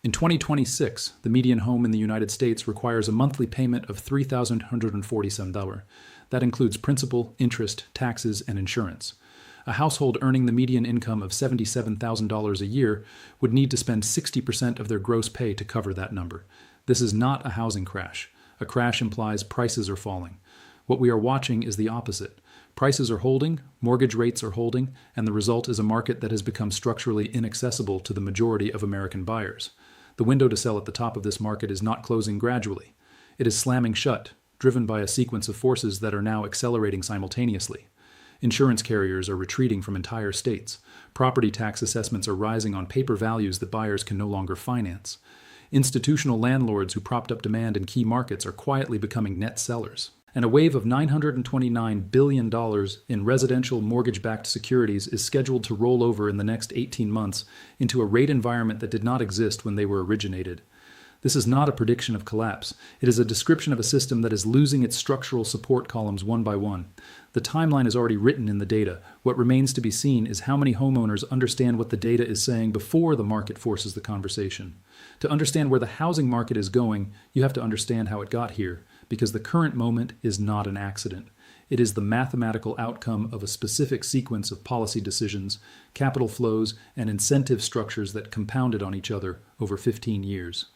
In 2026, the median home in the United States requires a monthly payment of $3,147. That includes principal, interest, taxes, and insurance. A household earning the median income of $77,000 a year would need to spend 60% of their gross pay to cover that number. This is not a housing crash. A crash implies prices are falling. What we are watching is the opposite. Prices are holding, mortgage rates are holding, and the result is a market that has become structurally inaccessible to the majority of American buyers. The window to sell at the top of this market is not closing gradually. It is slamming shut, driven by a sequence of forces that are now accelerating simultaneously. Insurance carriers are retreating from entire states. Property tax assessments are rising on paper values that buyers can no longer finance. Institutional landlords who propped up demand in key markets are quietly becoming net sellers. And a wave of $929 billion in residential mortgage-backed securities is scheduled to roll over in the next 18 months into a rate environment that did not exist when they were originated. This is not a prediction of collapse. It is a description of a system that is losing its structural support columns one by one. The timeline is already written in the data. What remains to be seen is how many homeowners understand what the data is saying before the market forces the conversation. To understand where the housing market is going, you have to understand how it got here, because the current moment is not an accident. It is the mathematical outcome of a specific sequence of policy decisions, capital flows, and incentive structures that compounded on each other over 15 years.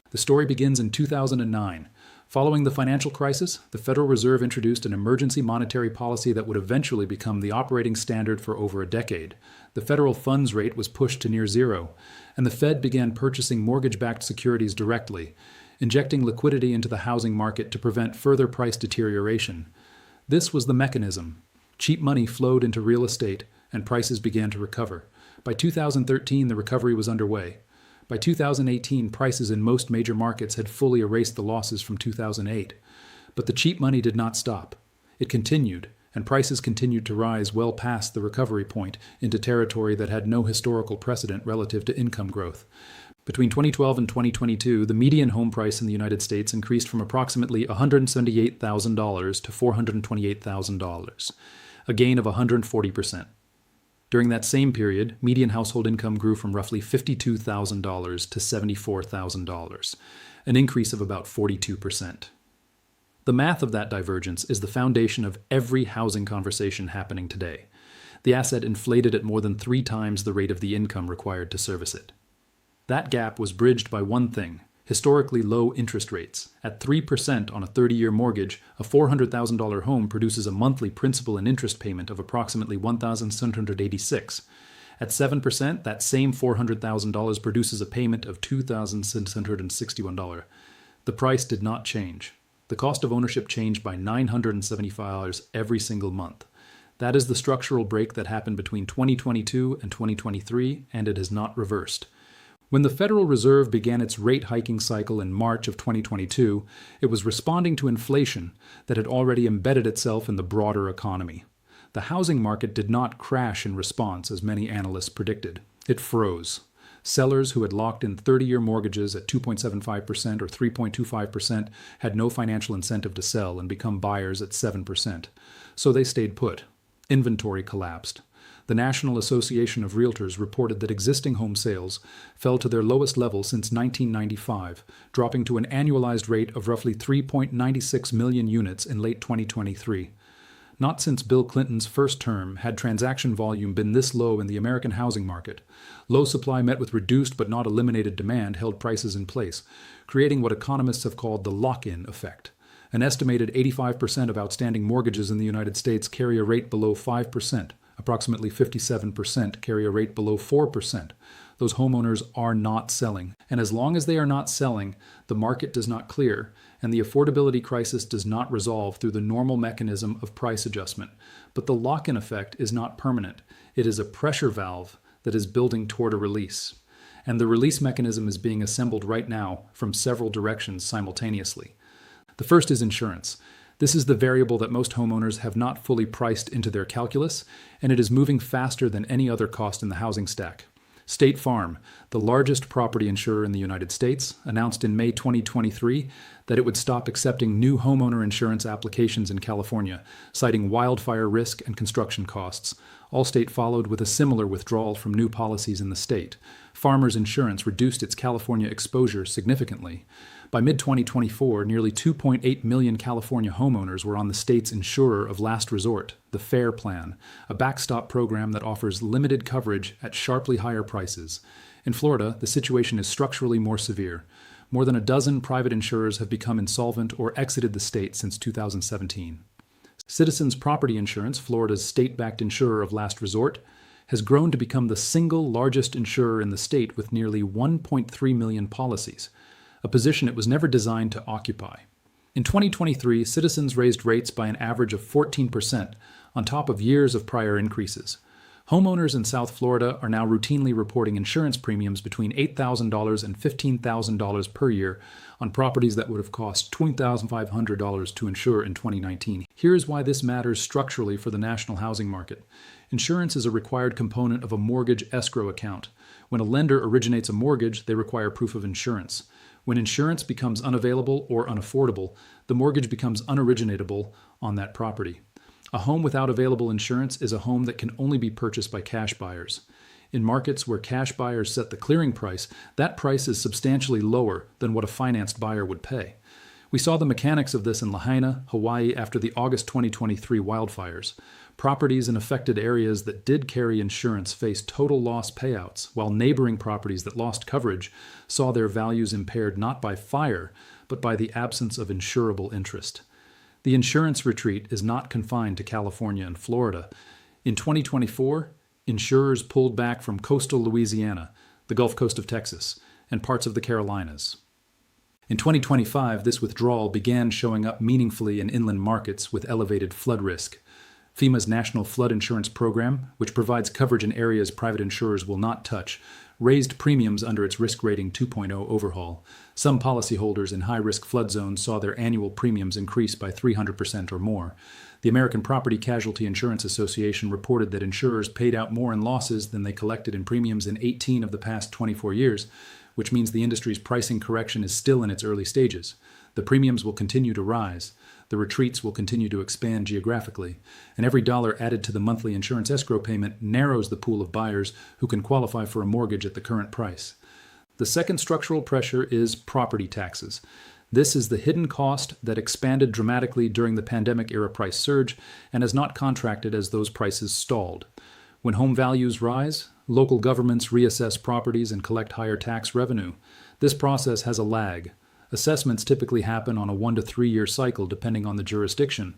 The story begins in 2009. Following the financial crisis, the Federal Reserve introduced an emergency monetary policy that would eventually become the operating standard for over a decade. The federal funds rate was pushed to near zero, and the Fed began purchasing mortgage-backed securities directly, injecting liquidity into the housing market to prevent further price deterioration. This was the mechanism. Cheap money flowed into real estate, and prices began to recover. By 2013, the recovery was underway. By 2018, prices in most major markets had fully erased the losses from 2008. But the cheap money did not stop. It continued, and prices continued to rise well past the recovery point into territory that had no historical precedent relative to income growth. Between 2012 and 2022, the median home price in the United States increased from approximately $178,000 to $428,000, a gain of 140%. During that same period, median household income grew from roughly $52,000 to $74,000, an increase of about 42%. The math of that divergence is the foundation of every housing conversation happening today. The asset inflated at more than 3 times the rate of the income required to service it. That gap was bridged by one thing: historically low interest rates. At 3% on a 30-year mortgage, a $400,000 home produces a monthly principal and interest payment of approximately $1,786. At 7%, that same $400,000 produces a payment of $2,661. The price did not change. The cost of ownership changed by $975 every single month. That is the structural break that happened between 2022 and 2023, and it has not reversed. When the Federal Reserve began its rate hiking cycle in March of 2022, it was responding to inflation that had already embedded itself in the broader economy. The housing market did not crash in response, as many analysts predicted. It froze. Sellers who had locked in 30-year mortgages at 2.75% or 3.25% had no financial incentive to sell and become buyers at 7%. So they stayed put. Inventory collapsed. The National Association of Realtors reported that existing home sales fell to their lowest level since 1995, dropping to an annualized rate of roughly 3.96 million units in late 2023. Not since Bill Clinton's first term had transaction volume been this low in the American housing market. Low supply met with reduced but not eliminated demand held prices in place, creating what economists have called the lock-in effect. An estimated 85% of outstanding mortgages in the United States carry a rate below 5%. Approximately 57% carry a rate below 4%. Those homeowners are not selling. And as long as they are not selling, the market does not clear, and the affordability crisis does not resolve through the normal mechanism of price adjustment. But the lock-in effect is not permanent. It is a pressure valve that is building toward a release. And the release mechanism is being assembled right now from several directions simultaneously. The first is insurance. This is the variable that most homeowners have not fully priced into their calculus, and it is moving faster than any other cost in the housing stack. State Farm, the largest property insurer in the United States, announced in May 2023 that it would stop accepting new homeowner insurance applications in California, citing wildfire risk and construction costs. Allstate followed with a similar withdrawal from new policies in the state. Farmers Insurance reduced its California exposure significantly. By mid-2024, nearly 2.8 million California homeowners were on the state's insurer of last resort, the FAIR Plan, a backstop program that offers limited coverage at sharply higher prices. In Florida, the situation is structurally more severe. More than a dozen private insurers have become insolvent or exited the state since 2017. Citizens Property Insurance, Florida's state-backed insurer of last resort, has grown to become the single largest insurer in the state with nearly 1.3 million policies, a position it was never designed to occupy. In 2023, Citizens raised rates by an average of 14%, on top of years of prior increases. Homeowners in South Florida are now routinely reporting insurance premiums between $8,000 and $15,000 per year on properties that would have cost $20,500 to insure in 2019. Here's why this matters structurally for the national housing market. Insurance is a required component of a mortgage escrow account. When a lender originates a mortgage, they require proof of insurance. When insurance becomes unavailable or unaffordable, the mortgage becomes unoriginatable on that property. A home without available insurance is a home that can only be purchased by cash buyers. In markets where cash buyers set the clearing price, that price is substantially lower than what a financed buyer would pay. We saw the mechanics of this in Lahaina, Hawaii after the August 2023 wildfires. Properties in affected areas that did carry insurance faced total loss payouts, while neighboring properties that lost coverage saw their values impaired not by fire, but by the absence of insurable interest. The insurance retreat is not confined to California and Florida. In 2024, insurers pulled back from coastal Louisiana, the Gulf Coast of Texas, and parts of the Carolinas. In 2025, this withdrawal began showing up meaningfully in inland markets with elevated flood risk. FEMA's National Flood Insurance Program, which provides coverage in areas private insurers will not touch, raised premiums under its Risk Rating 2.0 overhaul. Some policyholders in high-risk flood zones saw their annual premiums increase by 300% or more. The American Property Casualty Insurance Association reported that insurers paid out more in losses than they collected in premiums in 18 of the past 24 years, which means the industry's pricing correction is still in its early stages. The premiums will continue to rise. The retreats will continue to expand geographically, and every dollar added to the monthly insurance escrow payment narrows the pool of buyers who can qualify for a mortgage at the current price. The second structural pressure is property taxes. This is the hidden cost that expanded dramatically during the pandemic-era price surge and has not contracted as those prices stalled. When home values rise, local governments reassess properties and collect higher tax revenue. This process has a lag. Assessments typically happen on a 1 to 3 year cycle depending on the jurisdiction.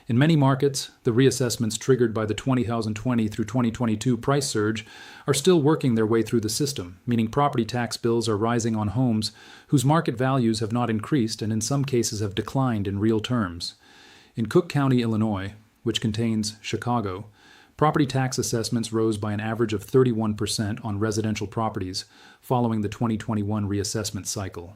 In many markets, the reassessments triggered by the 2020 through 2022 price surge are still working their way through the system, meaning property tax bills are rising on homes whose market values have not increased and in some cases have declined in real terms. In Cook County, Illinois, which contains Chicago, property tax assessments rose by an average of 31% on residential properties following the 2021 reassessment cycle.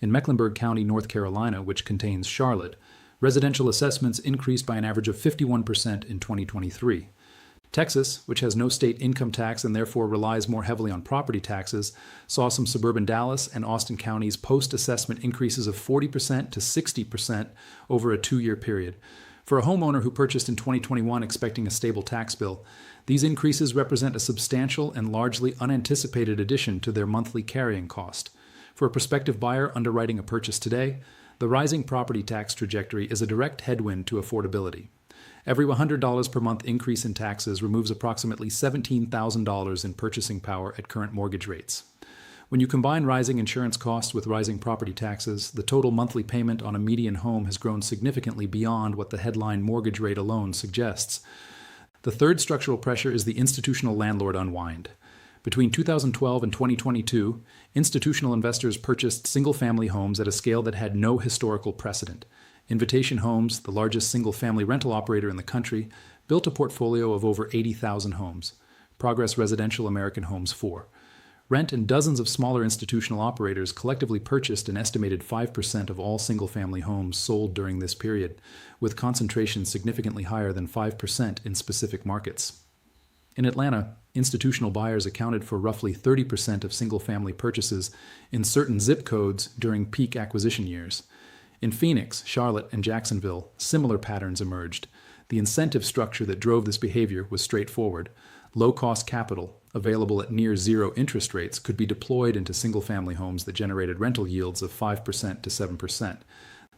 In Mecklenburg County, North Carolina, which contains Charlotte, residential assessments increased by an average of 51% in 2023. Texas, which has no state income tax and therefore relies more heavily on property taxes, saw some suburban Dallas and Austin counties post-assessment increases of 40% to 60% over a 2-year period. For a homeowner who purchased in 2021 expecting a stable tax bill, these increases represent a substantial and largely unanticipated addition to their monthly carrying cost. For a prospective buyer underwriting a purchase today, the rising property tax trajectory is a direct headwind to affordability. Every $100 per month increase in taxes removes approximately $17,000 in purchasing power at current mortgage rates. When you combine rising insurance costs with rising property taxes, the total monthly payment on a median home has grown significantly beyond what the headline mortgage rate alone suggests. The third structural pressure is the institutional landlord unwind. Between 2012 and 2022, institutional investors purchased single-family homes at a scale that had no historical precedent. Invitation Homes, the largest single-family rental operator in the country, built a portfolio of over 80,000 homes. Progress Residential American Homes 4. Rent and dozens of smaller institutional operators collectively purchased an estimated 5% of all single-family homes sold during this period, with concentration significantly higher than 5% in specific markets. In Atlanta, institutional buyers accounted for roughly 30% of single-family purchases in certain zip codes during peak acquisition years. In Phoenix, Charlotte, and Jacksonville, similar patterns emerged. The The incentive structure that drove this behavior was straightforward. Low-cost capital, available at near zero interest rates, could be deployed into single-family homes that generated rental yields of 5% to 7%.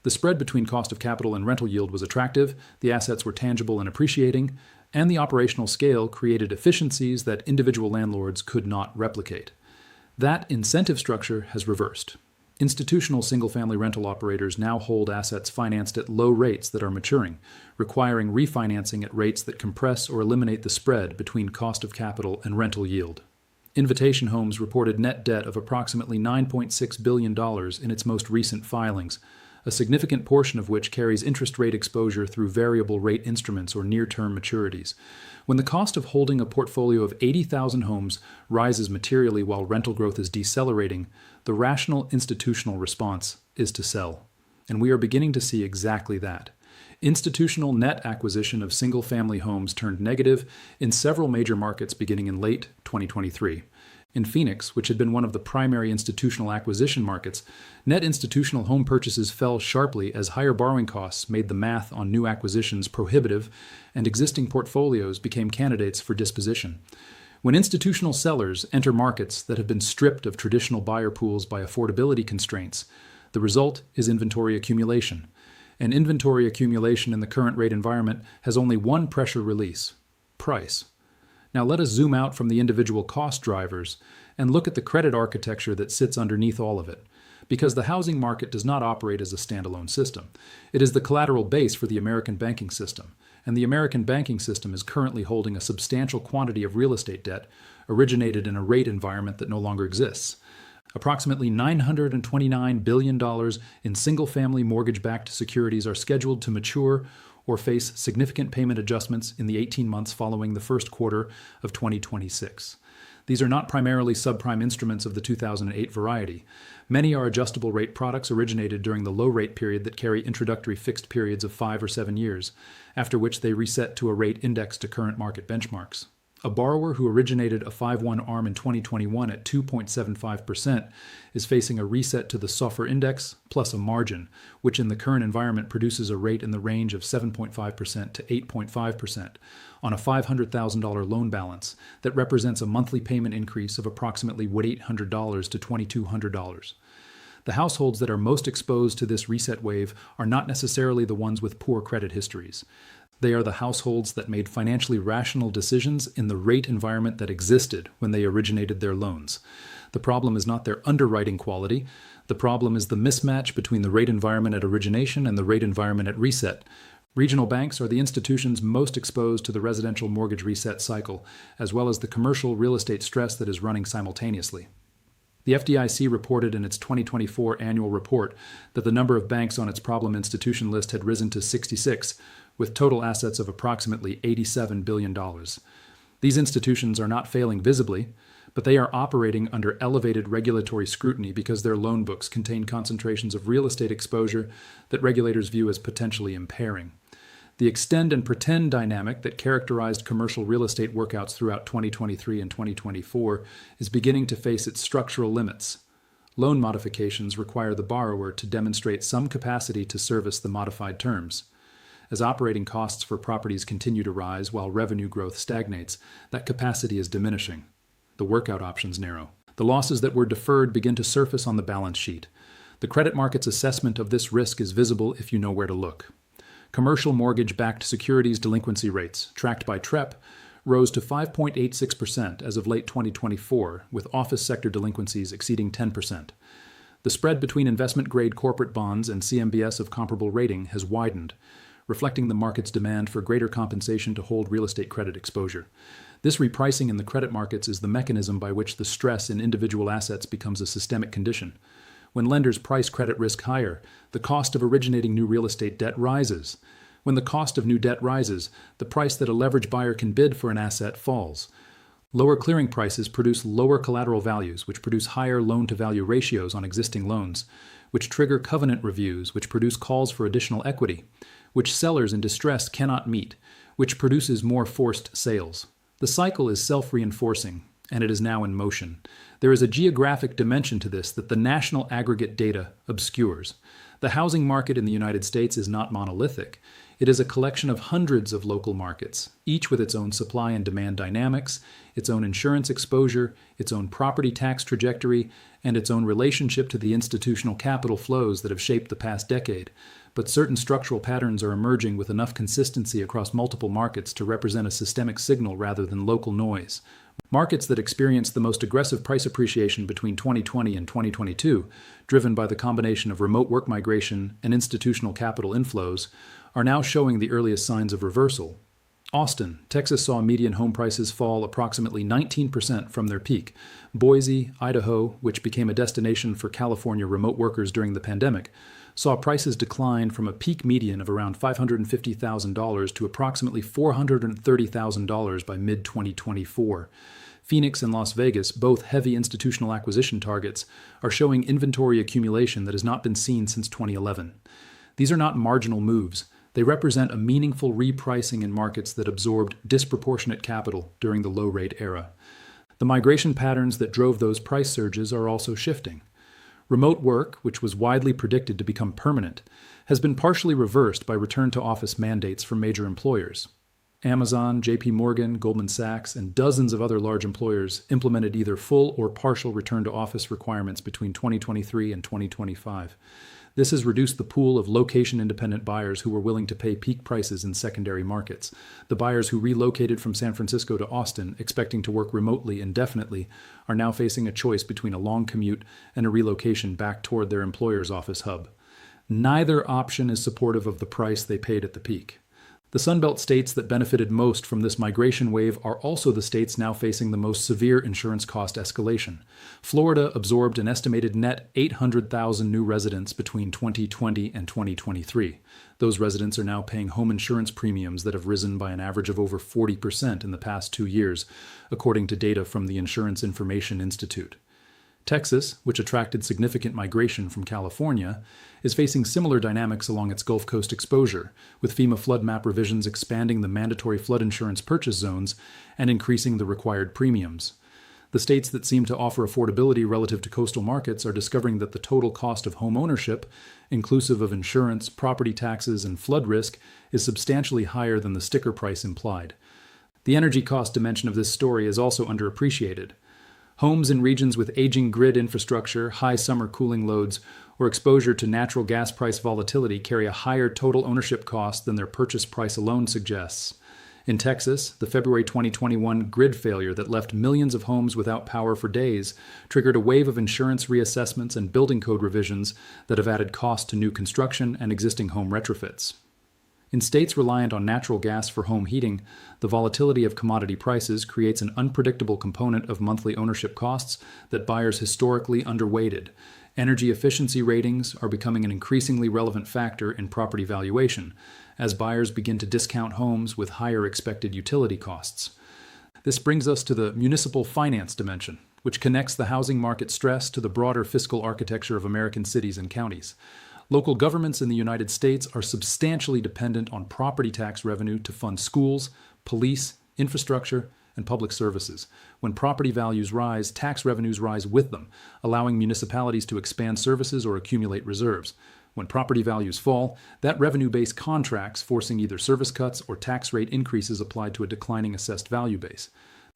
The spread between cost of capital and rental yield was attractive, the assets were tangible and appreciating, and the operational scale created efficiencies that individual landlords could not replicate. That incentive structure has reversed. Institutional single-family rental operators now hold assets financed at low rates that are maturing, requiring refinancing at rates that compress or eliminate the spread between cost of capital and rental yield. Invitation Homes reported net debt of approximately $9.6 billion in its most recent filings, a significant portion of which carries interest rate exposure through variable rate instruments or near-term maturities. When the cost of holding a portfolio of 80,000 homes rises materially while rental growth is decelerating, the rational institutional response is to sell. And we are beginning to see exactly that. Institutional net acquisition of single-family homes turned negative in several major markets beginning in late 2023. In Phoenix, which had been one of the primary institutional acquisition markets, net institutional home purchases fell sharply as higher borrowing costs made the math on new acquisitions prohibitive and existing portfolios became candidates for disposition. When institutional sellers enter markets that have been stripped of traditional buyer pools by affordability constraints, the result is inventory accumulation. And inventory accumulation in the current rate environment has only one pressure release: price. Now let us zoom out from the individual cost drivers and look at the credit architecture that sits underneath all of it. Because the housing market does not operate as a standalone system. It is the collateral base for the American banking system, and the American banking system is currently holding a substantial quantity of real estate debt originated in a rate environment that no longer exists. Approximately $929 billion in single-family mortgage-backed securities are scheduled to mature or face significant payment adjustments in the 18 months following the first quarter of 2026. These are not primarily subprime instruments of the 2008 variety. Many are adjustable rate products originated during the low rate period that carry introductory fixed periods of 5 or 7 years, after which they reset to a rate indexed to current market benchmarks. A borrower who originated a 5/1 ARM in 2021 at 2.75% is facing a reset to the SOFR index plus a margin, which in the current environment produces a rate in the range of 7.5% to 8.5% on a $500,000 loan balance that represents a monthly payment increase of approximately $800 to $2,200. The households that are most exposed to this reset wave are not necessarily the ones with poor credit histories. They are the households that made financially rational decisions in the rate environment that existed when they originated their loans. The problem is not their underwriting quality. The problem is the mismatch between the rate environment at origination and the rate environment at reset. Regional banks are the institutions most exposed to the residential mortgage reset cycle, as well as the commercial real estate stress that is running simultaneously. The FDIC reported in its 2024 annual report that the number of banks on its problem institution list had risen to 66, with total assets of approximately $87 billion. These institutions are not failing visibly, but they are operating under elevated regulatory scrutiny because their loan books contain concentrations of real estate exposure that regulators view as potentially impairing. The extend and pretend dynamic that characterized commercial real estate workouts throughout 2023 and 2024 is beginning to face its structural limits. Loan modifications require the borrower to demonstrate some capacity to service the modified terms. As operating costs for properties continue to rise while revenue growth stagnates, that capacity is diminishing. The workout options narrow. The losses that were deferred begin to surface on the balance sheet. The credit market's assessment of this risk is visible if you know where to look. Commercial mortgage-backed securities delinquency rates, tracked by TREP, rose to 5.86% as of late 2024, with office sector delinquencies exceeding 10%. The spread between investment-grade corporate bonds and CMBS of comparable rating has widened, reflecting the market's demand for greater compensation to hold real estate credit exposure. This repricing in the credit markets is the mechanism by which the stress in individual assets becomes a systemic condition. When lenders price credit risk higher, the cost of originating new real estate debt rises. When the cost of new debt rises, the price that a leverage buyer can bid for an asset falls. Lower clearing prices produce lower collateral values, which produce higher loan-to-value ratios on existing loans, which trigger covenant reviews, which produce calls for additional equity, which sellers in distress cannot meet, which produces more forced sales. The cycle is self-reinforcing, and it is now in motion. There is a geographic dimension to this that the national aggregate data obscures. The housing market in the United States is not monolithic. It is a collection of hundreds of local markets, each with its own supply and demand dynamics, its own insurance exposure, its own property tax trajectory, and its own relationship to the institutional capital flows that have shaped the past decade. But certain structural patterns are emerging with enough consistency across multiple markets to represent a systemic signal rather than local noise. Markets that experienced the most aggressive price appreciation between 2020 and 2022, driven by the combination of remote work migration and institutional capital inflows, are now showing the earliest signs of reversal. Austin, Texas saw median home prices fall approximately 19% from their peak. Boise, Idaho, which became a destination for California remote workers during the pandemic, saw prices decline from a peak median of around $550,000 to approximately $430,000 by mid-2024. Phoenix and Las Vegas, both heavy institutional acquisition targets, are showing inventory accumulation that has not been seen since 2011. These are not marginal moves. They represent a meaningful repricing in markets that absorbed disproportionate capital during the low-rate era. The migration patterns that drove those price surges are also shifting. Remote work, which was widely predicted to become permanent, has been partially reversed by return-to-office mandates from major employers. Amazon, JP Morgan, Goldman Sachs, and dozens of other large employers implemented either full or partial return-to-office requirements between 2023 and 2025. This has reduced the pool of location-independent buyers who were willing to pay peak prices in secondary markets. The buyers who relocated from San Francisco to Austin, expecting to work remotely indefinitely, are now facing a choice between a long commute and a relocation back toward their employer's office hub. Neither option is supportive of the price they paid at the peak. The Sunbelt states that benefited most from this migration wave are also the states now facing the most severe insurance cost escalation. Florida absorbed an estimated net 800,000 new residents between 2020 and 2023. Those residents are now paying home insurance premiums that have risen by an average of over 40% in the past 2 years, according to data from the Insurance Information Institute. Texas, which attracted significant migration from California, is facing similar dynamics along its Gulf Coast exposure, with FEMA flood map revisions expanding the mandatory flood insurance purchase zones and increasing the required premiums. The states that seem to offer affordability relative to coastal markets are discovering that the total cost of home ownership, inclusive of insurance, property taxes, and flood risk, is substantially higher than the sticker price implied. The energy cost dimension of this story is also underappreciated. Homes in regions with aging grid infrastructure, high summer cooling loads, or exposure to natural gas price volatility carry a higher total ownership cost than their purchase price alone suggests. In Texas, the February 2021 grid failure that left millions of homes without power for days triggered a wave of insurance reassessments and building code revisions that have added cost to new construction and existing home retrofits. In states reliant on natural gas for home heating, the volatility of commodity prices creates an unpredictable component of monthly ownership costs that buyers historically underweighted. Energy efficiency ratings are becoming an increasingly relevant factor in property valuation, as buyers begin to discount homes with higher expected utility costs. This brings us to the municipal finance dimension, which connects the housing market stress to the broader fiscal architecture of American cities and counties. Local governments in the United States are substantially dependent on property tax revenue to fund schools, police, infrastructure, and public services. When property values rise, tax revenues rise with them, allowing municipalities to expand services or accumulate reserves. When property values fall, that revenue base contracts, forcing either service cuts or tax rate increases applied to a declining assessed value base.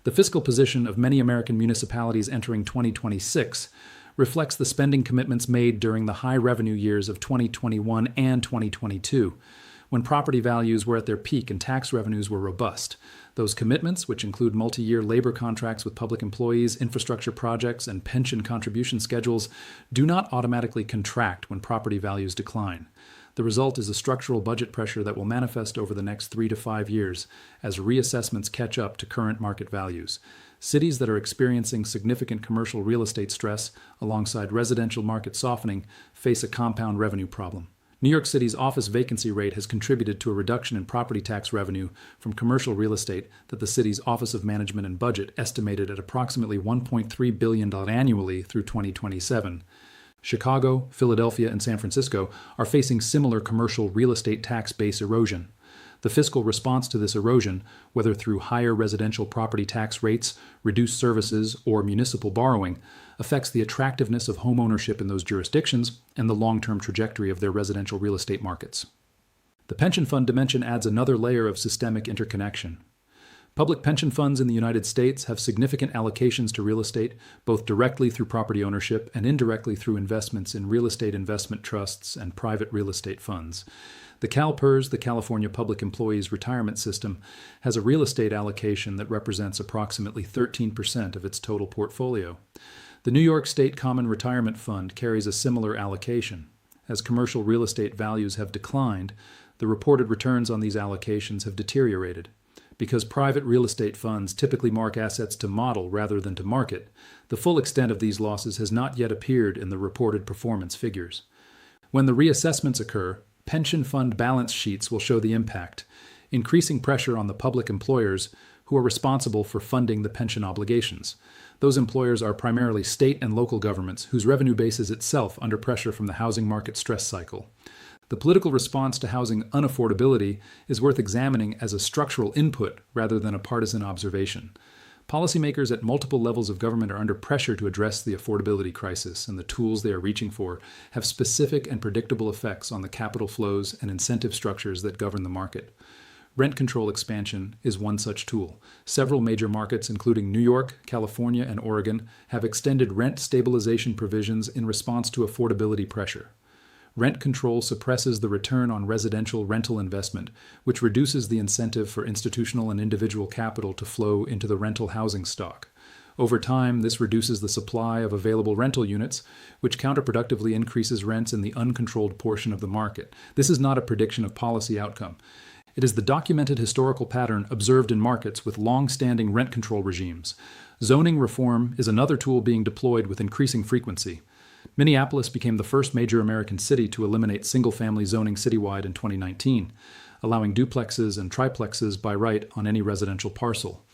The fiscal position of many American municipalities entering 2026 reflects the spending commitments made during the high revenue years of 2021 and 2022, when property values were at their peak and tax revenues were robust. Those commitments, which include multi-year labor contracts with public employees, infrastructure projects, and pension contribution schedules, do not automatically contract when property values decline. The result is a structural budget pressure that will manifest over the next 3 to 5 years as reassessments catch up to current market values. Cities that are experiencing significant commercial real estate stress alongside residential market softening face a compound revenue problem. New York City's office vacancy rate has contributed to a reduction in property tax revenue from commercial real estate that the city's Office of Management and Budget estimated at approximately $1.3 billion annually through 2027. Chicago, Philadelphia, and San Francisco are facing similar commercial real estate tax base erosion. The fiscal response to this erosion, whether through higher residential property tax rates, reduced services, or municipal borrowing, affects the attractiveness of home ownership in those jurisdictions and the long-term trajectory of their residential real estate markets. The pension fund dimension adds another layer of systemic interconnection. Public pension funds in the United States have significant allocations to real estate, both directly through property ownership and indirectly through investments in real estate investment trusts and private real estate funds. The CalPERS, the California Public Employees Retirement System, has a real estate allocation that represents approximately 13% of its total portfolio. The New York State Common Retirement Fund carries a similar allocation. As commercial real estate values have declined, the reported returns on these allocations have deteriorated. Because private real estate funds typically mark assets to model rather than to market, the full extent of these losses has not yet appeared in the reported performance figures. When the reassessments occur, pension fund balance sheets will show the impact, increasing pressure on the public employers who are responsible for funding the pension obligations. Those employers are primarily state and local governments whose revenue base is itself under pressure from the housing market stress cycle. The political response to housing unaffordability is worth examining as a structural input rather than a partisan observation. Policymakers at multiple levels of government are under pressure to address the affordability crisis, and the tools they are reaching for have specific and predictable effects on the capital flows and incentive structures that govern the market. Rent control expansion is one such tool. Several major markets, including New York, California, and Oregon, have extended rent stabilization provisions in response to affordability pressure. Rent control suppresses the return on residential rental investment, which reduces the incentive for institutional and individual capital to flow into the rental housing stock. Over time, this reduces the supply of available rental units, which counterproductively increases rents in the uncontrolled portion of the market. This is not a prediction of policy outcome. It is the documented historical pattern observed in markets with long-standing rent control regimes. Zoning reform is another tool being deployed with increasing frequency. Minneapolis became the first major American city to eliminate single-family zoning citywide in 2019, allowing duplexes and triplexes by right on any residential parcel.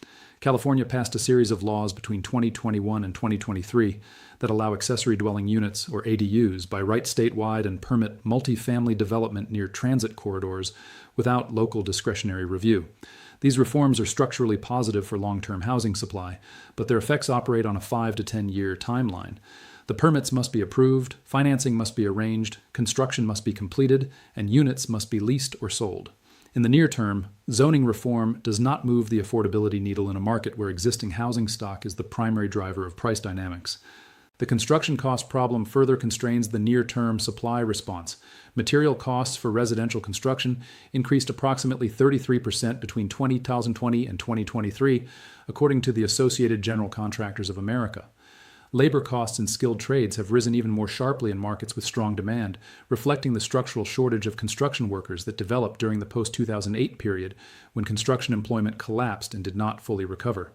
California passed a series of laws between 2021 and 2023 that allow accessory dwelling units, or ADUs, by right statewide and permit multifamily development near transit corridors without local discretionary review. These reforms are structurally positive for long-term housing supply, but their effects operate on a 5 to 10-year timeline. The permits must be approved, financing must be arranged, construction must be completed, and units must be leased or sold. In the near term, zoning reform does not move the affordability needle in a market where existing housing stock is the primary driver of price dynamics. The construction cost problem further constrains the near-term supply response. Material costs for residential construction increased approximately 33% between 2020 and 2023, according to the Associated General Contractors of America. Labor costs in skilled trades have risen even more sharply in markets with strong demand, reflecting the structural shortage of construction workers that developed during the post-2008 period when construction employment collapsed and did not fully recover.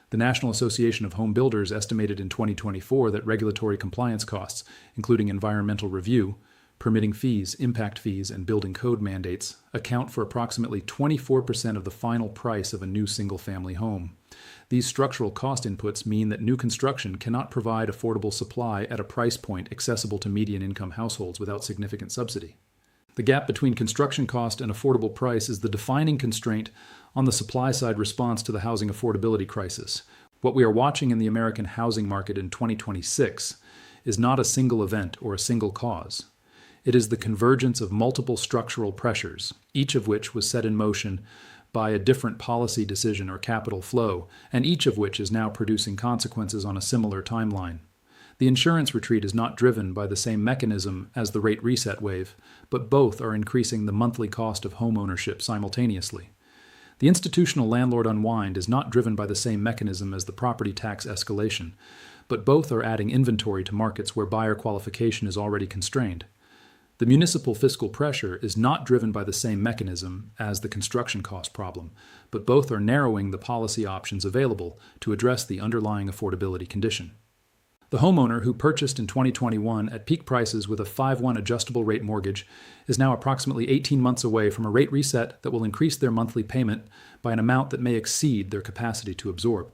The National Association of Home Builders estimated in 2024 that regulatory compliance costs, including environmental review, permitting fees, impact fees, and building code mandates, account for approximately 24% of the final price of a new single-family home. These structural cost inputs mean that new construction cannot provide affordable supply at a price point accessible to median-income households without significant subsidy. The gap between construction cost and affordable price is the defining constraint on the supply-side response to the housing affordability crisis. What we are watching in the American housing market in 2026 is not a single event or a single cause. It is the convergence of multiple structural pressures, each of which was set in motion by a different policy decision or capital flow, and each of which is now producing consequences on a similar timeline. The insurance retreat is not driven by the same mechanism as the rate reset wave, but both are increasing the monthly cost of home ownership simultaneously. The institutional landlord unwind is not driven by the same mechanism as the property tax escalation, but both are adding inventory to markets where buyer qualification is already constrained. The municipal fiscal pressure is not driven by the same mechanism as the construction cost problem, but both are narrowing the policy options available to address the underlying affordability condition. The homeowner who purchased in 2021 at peak prices with a 5/1 adjustable rate mortgage is now approximately 18 months away from a rate reset that will increase their monthly payment by an amount that may exceed their capacity to absorb.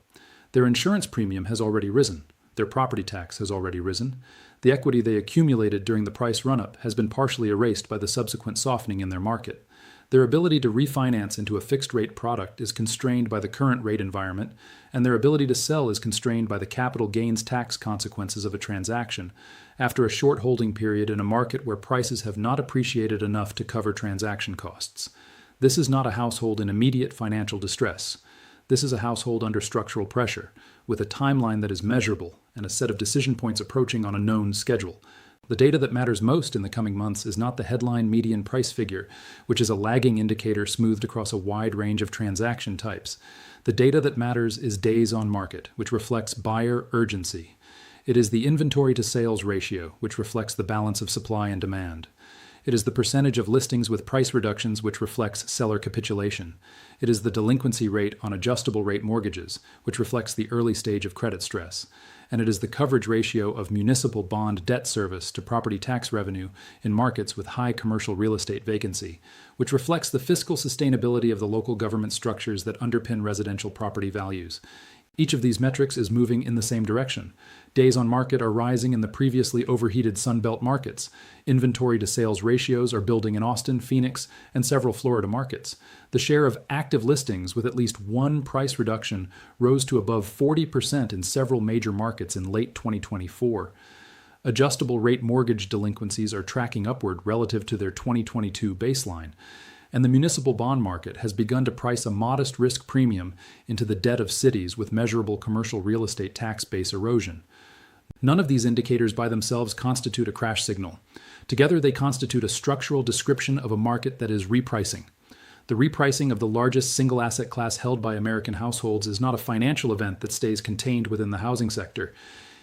Their insurance premium has already risen. Their property tax has already risen. The equity they accumulated during the price run-up has been partially erased by the subsequent softening in their market. Their ability to refinance into a fixed-rate product is constrained by the current rate environment, and their ability to sell is constrained by the capital gains tax consequences of a transaction after a short holding period in a market where prices have not appreciated enough to cover transaction costs. This is not a household in immediate financial distress. This is a household under structural pressure, with a timeline that is measurable and a set of decision points approaching on a known schedule. The data that matters most in the coming months is not the headline median price figure, which is a lagging indicator smoothed across a wide range of transaction types. The data that matters is days on market, which reflects buyer urgency. It is the inventory to sales ratio, which reflects the balance of supply and demand. It is the percentage of listings with price reductions, which reflects seller capitulation. It is the delinquency rate on adjustable rate mortgages, which reflects the early stage of credit stress. And it is the coverage ratio of municipal bond debt service to property tax revenue in markets with high commercial real estate vacancy, which reflects the fiscal sustainability of the local government structures that underpin residential property values. Each of these metrics is moving in the same direction. Days on market are rising in the previously overheated Sunbelt markets. Inventory to sales ratios are building in Austin, Phoenix, and several Florida markets. The share of active listings with at least one price reduction rose to above 40% in several major markets in late 2024. Adjustable rate mortgage delinquencies are tracking upward relative to their 2022 baseline. And the municipal bond market has begun to price a modest risk premium into the debt of cities with measurable commercial real estate tax base erosion. None of these indicators by themselves constitute a crash signal. Together, they constitute a structural description of a market that is repricing. The repricing of the largest single asset class held by American households is not a financial event that stays contained within the housing sector.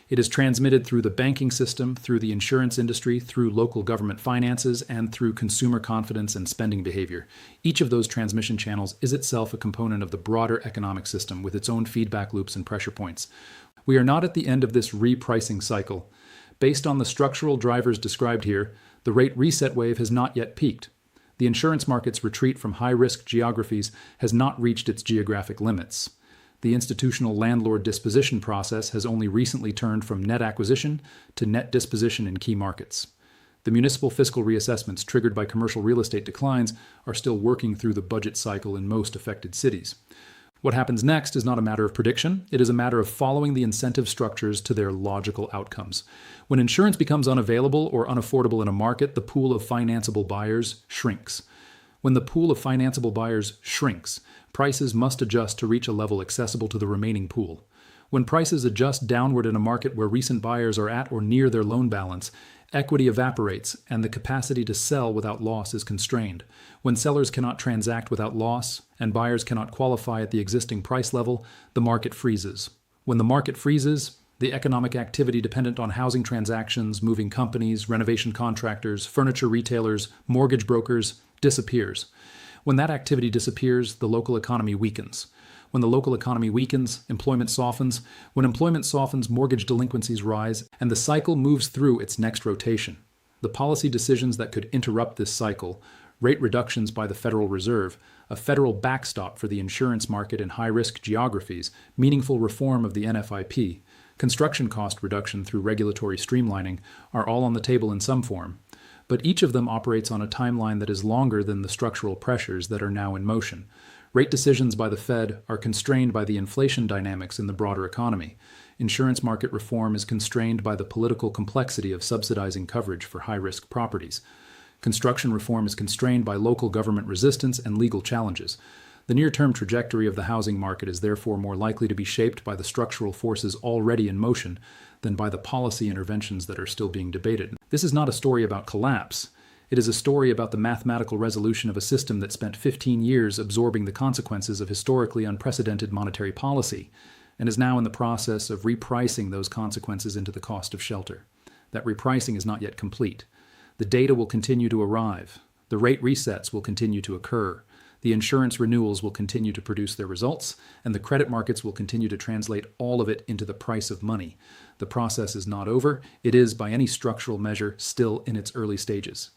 It is transmitted through the banking system, through the insurance industry, through local government finances, and through consumer confidence and spending behavior. Each of those transmission channels is itself a component of the broader economic system with its own feedback loops and pressure points. We are not at the end of this repricing cycle. Based on the structural drivers described here, the rate reset wave has not yet peaked. The insurance market's retreat from high-risk geographies has not reached its geographic limits. The institutional landlord disposition process has only recently turned from net acquisition to net disposition in key markets. The municipal fiscal reassessments triggered by commercial real estate declines are still working through the budget cycle in most affected cities. What happens next is not a matter of prediction, it is a matter of following the incentive structures to their logical outcomes. When insurance becomes unavailable or unaffordable in a market, the pool of financeable buyers shrinks. When the pool of financeable buyers shrinks, prices must adjust to reach a level accessible to the remaining pool. When prices adjust downward in a market where recent buyers are at or near their loan balance, equity evaporates and the capacity to sell without loss is constrained. When sellers cannot transact without loss and buyers cannot qualify at the existing price level, the market freezes. When the market freezes, the economic activity dependent on housing transactions, moving companies, renovation contractors, furniture retailers, mortgage brokers disappears. When that activity disappears, the local economy weakens. When the local economy weakens, employment softens. When employment softens, mortgage delinquencies rise, and the cycle moves through its next rotation. The policy decisions that could interrupt this cycle, rate reductions by the Federal Reserve, a federal backstop for the insurance market in high-risk geographies, meaningful reform of the NFIP, construction cost reduction through regulatory streamlining, are all on the table in some form. But each of them operates on a timeline that is longer than the structural pressures that are now in motion. Rate decisions by the Fed are constrained by the inflation dynamics in the broader economy. Insurance market reform is constrained by the political complexity of subsidizing coverage for high-risk properties. Construction reform is constrained by local government resistance and legal challenges. The near-term trajectory of the housing market is therefore more likely to be shaped by the structural forces already in motion than by the policy interventions that are still being debated. This is not a story about collapse. It is a story about the mathematical resolution of a system that spent 15 years absorbing the consequences of historically unprecedented monetary policy and is now in the process of repricing those consequences into the cost of shelter. That repricing is not yet complete. The data will continue to arrive. The rate resets will continue to occur. The insurance renewals will continue to produce their results, and the credit markets will continue to translate all of it into the price of money. The process is not over. It is, by any structural measure, still in its early stages.